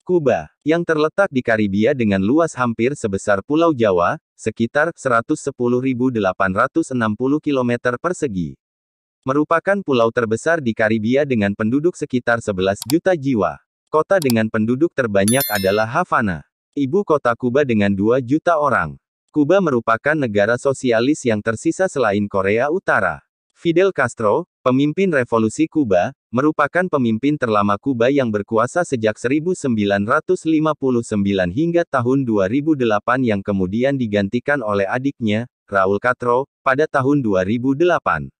Kuba, yang terletak di Karibia dengan luas hampir sebesar Pulau Jawa, sekitar 110.860 km persegi. Merupakan pulau terbesar di Karibia dengan penduduk sekitar 11 juta jiwa. Kota dengan penduduk terbanyak adalah Havana. Ibu kota Kuba dengan 2 juta orang. Kuba merupakan negara sosialis yang tersisa selain Korea Utara. Fidel Castro, pemimpin revolusi Kuba, merupakan pemimpin terlama Kuba yang berkuasa sejak 1959 hingga tahun 2008 yang kemudian digantikan oleh adiknya, Raúl Castro, pada tahun 2008.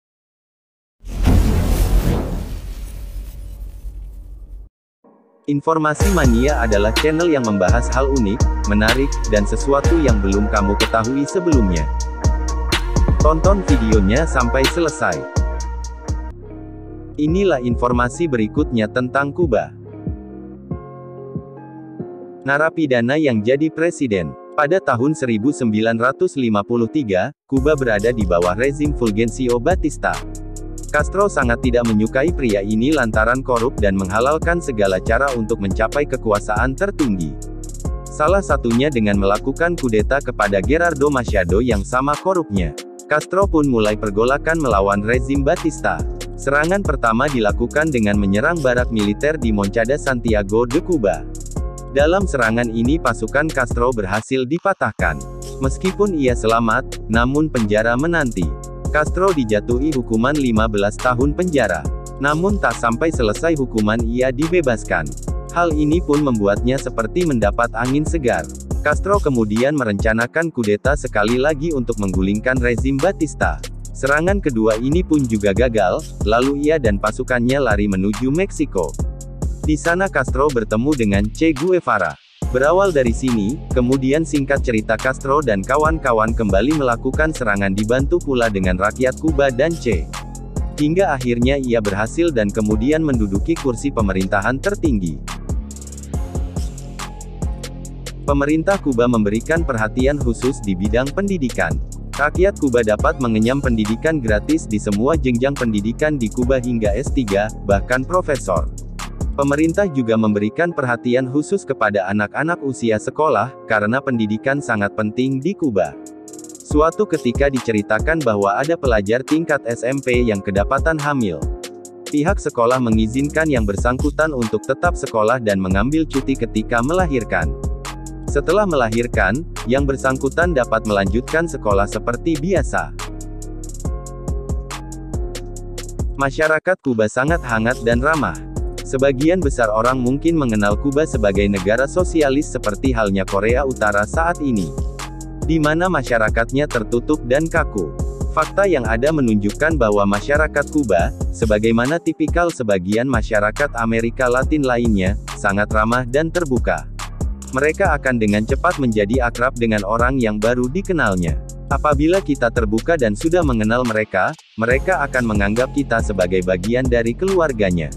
Informasi Mania adalah channel yang membahas hal unik, menarik, dan sesuatu yang belum kamu ketahui sebelumnya. Tonton videonya sampai selesai. Inilah informasi berikutnya tentang Kuba. Narapidana yang jadi presiden. Pada tahun 1953, Kuba berada di bawah rezim Fulgencio Batista. Castro sangat tidak menyukai pria ini lantaran korup dan menghalalkan segala cara untuk mencapai kekuasaan tertinggi. Salah satunya dengan melakukan kudeta kepada Gerardo Machado yang sama korupnya. Castro pun mulai pergolakan melawan rezim Batista. Serangan pertama dilakukan dengan menyerang barak militer di Moncada Santiago de Cuba. Dalam serangan ini pasukan Castro berhasil dipatahkan. Meskipun ia selamat, namun penjara menanti. Castro dijatuhi hukuman 15 tahun penjara. Namun tak sampai selesai hukuman ia dibebaskan. Hal ini pun membuatnya seperti mendapat angin segar. Castro kemudian merencanakan kudeta sekali lagi untuk menggulingkan rezim Batista. Serangan kedua ini pun juga gagal, lalu ia dan pasukannya lari menuju Meksiko. Di sana Castro bertemu dengan Che Guevara. Berawal dari sini, kemudian singkat cerita Castro dan kawan-kawan kembali melakukan serangan dibantu pula dengan rakyat Kuba dan Che. Hingga akhirnya ia berhasil dan kemudian menduduki kursi pemerintahan tertinggi. Pemerintah Kuba memberikan perhatian khusus di bidang pendidikan. Rakyat Kuba dapat mengenyam pendidikan gratis di semua jenjang pendidikan di Kuba hingga S3, bahkan profesor. Pemerintah juga memberikan perhatian khusus kepada anak-anak usia sekolah, karena pendidikan sangat penting di Kuba. Suatu ketika diceritakan bahwa ada pelajar tingkat SMP yang kedapatan hamil. Pihak sekolah mengizinkan yang bersangkutan untuk tetap sekolah dan mengambil cuti ketika melahirkan. Setelah melahirkan, yang bersangkutan dapat melanjutkan sekolah seperti biasa. Masyarakat Kuba sangat hangat dan ramah. Sebagian besar orang mungkin mengenal Kuba sebagai negara sosialis seperti halnya Korea Utara saat ini, di mana masyarakatnya tertutup dan kaku. Fakta yang ada menunjukkan bahwa masyarakat Kuba, sebagaimana tipikal sebagian masyarakat Amerika Latin lainnya, sangat ramah dan terbuka. Mereka akan dengan cepat menjadi akrab dengan orang yang baru dikenalnya. Apabila kita terbuka dan sudah mengenal mereka, mereka akan menganggap kita sebagai bagian dari keluarganya.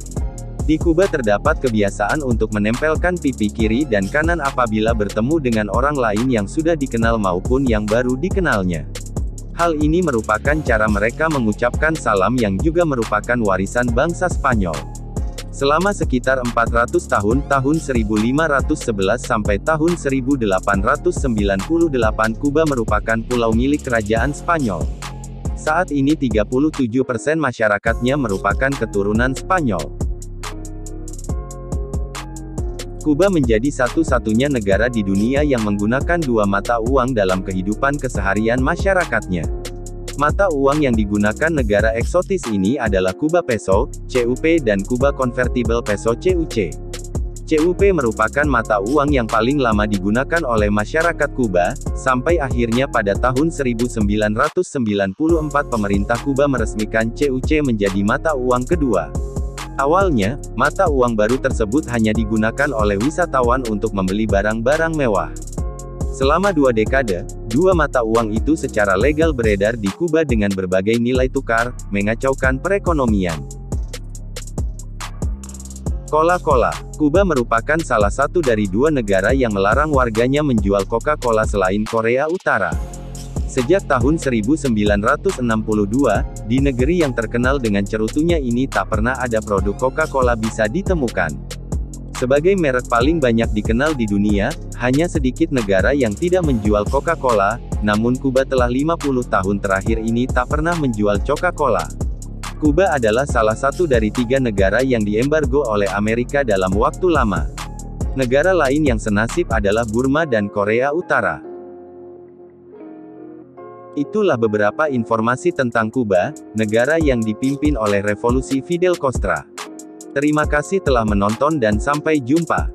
Di Kuba terdapat kebiasaan untuk menempelkan pipi kiri dan kanan apabila bertemu dengan orang lain yang sudah dikenal maupun yang baru dikenalnya. Hal ini merupakan cara mereka mengucapkan salam yang juga merupakan warisan bangsa Spanyol. Selama sekitar 400 tahun, tahun 1511 sampai tahun 1898 Kuba merupakan pulau milik kerajaan Spanyol. Saat ini 37% masyarakatnya merupakan keturunan Spanyol. Kuba menjadi satu-satunya negara di dunia yang menggunakan dua mata uang dalam kehidupan keseharian masyarakatnya. Mata uang yang digunakan negara eksotis ini adalah Kuba Peso, CUP dan Kuba Convertible Peso CUC. CUP merupakan mata uang yang paling lama digunakan oleh masyarakat Kuba, sampai akhirnya pada tahun 1994 pemerintah Kuba meresmikan CUC menjadi mata uang kedua. Awalnya, mata uang baru tersebut hanya digunakan oleh wisatawan untuk membeli barang-barang mewah. Selama 2 dekade, dua mata uang itu secara legal beredar di Kuba dengan berbagai nilai tukar, mengacaukan perekonomian. Coca-Cola. Kuba merupakan salah satu dari 2 negara yang melarang warganya menjual Coca-Cola selain Korea Utara. Sejak tahun 1962, di negeri yang terkenal dengan cerutunya ini tak pernah ada produk Coca-Cola bisa ditemukan. Sebagai merek paling banyak dikenal di dunia, hanya sedikit negara yang tidak menjual Coca-Cola, namun Kuba telah 50 tahun terakhir ini tak pernah menjual Coca-Cola. Kuba adalah salah satu dari 3 negara yang diembargo oleh Amerika dalam waktu lama. Negara lain yang senasib adalah Burma dan Korea Utara. Itulah beberapa informasi tentang Kuba, negara yang dipimpin oleh revolusi Fidel Castro. Terima kasih telah menonton dan sampai jumpa.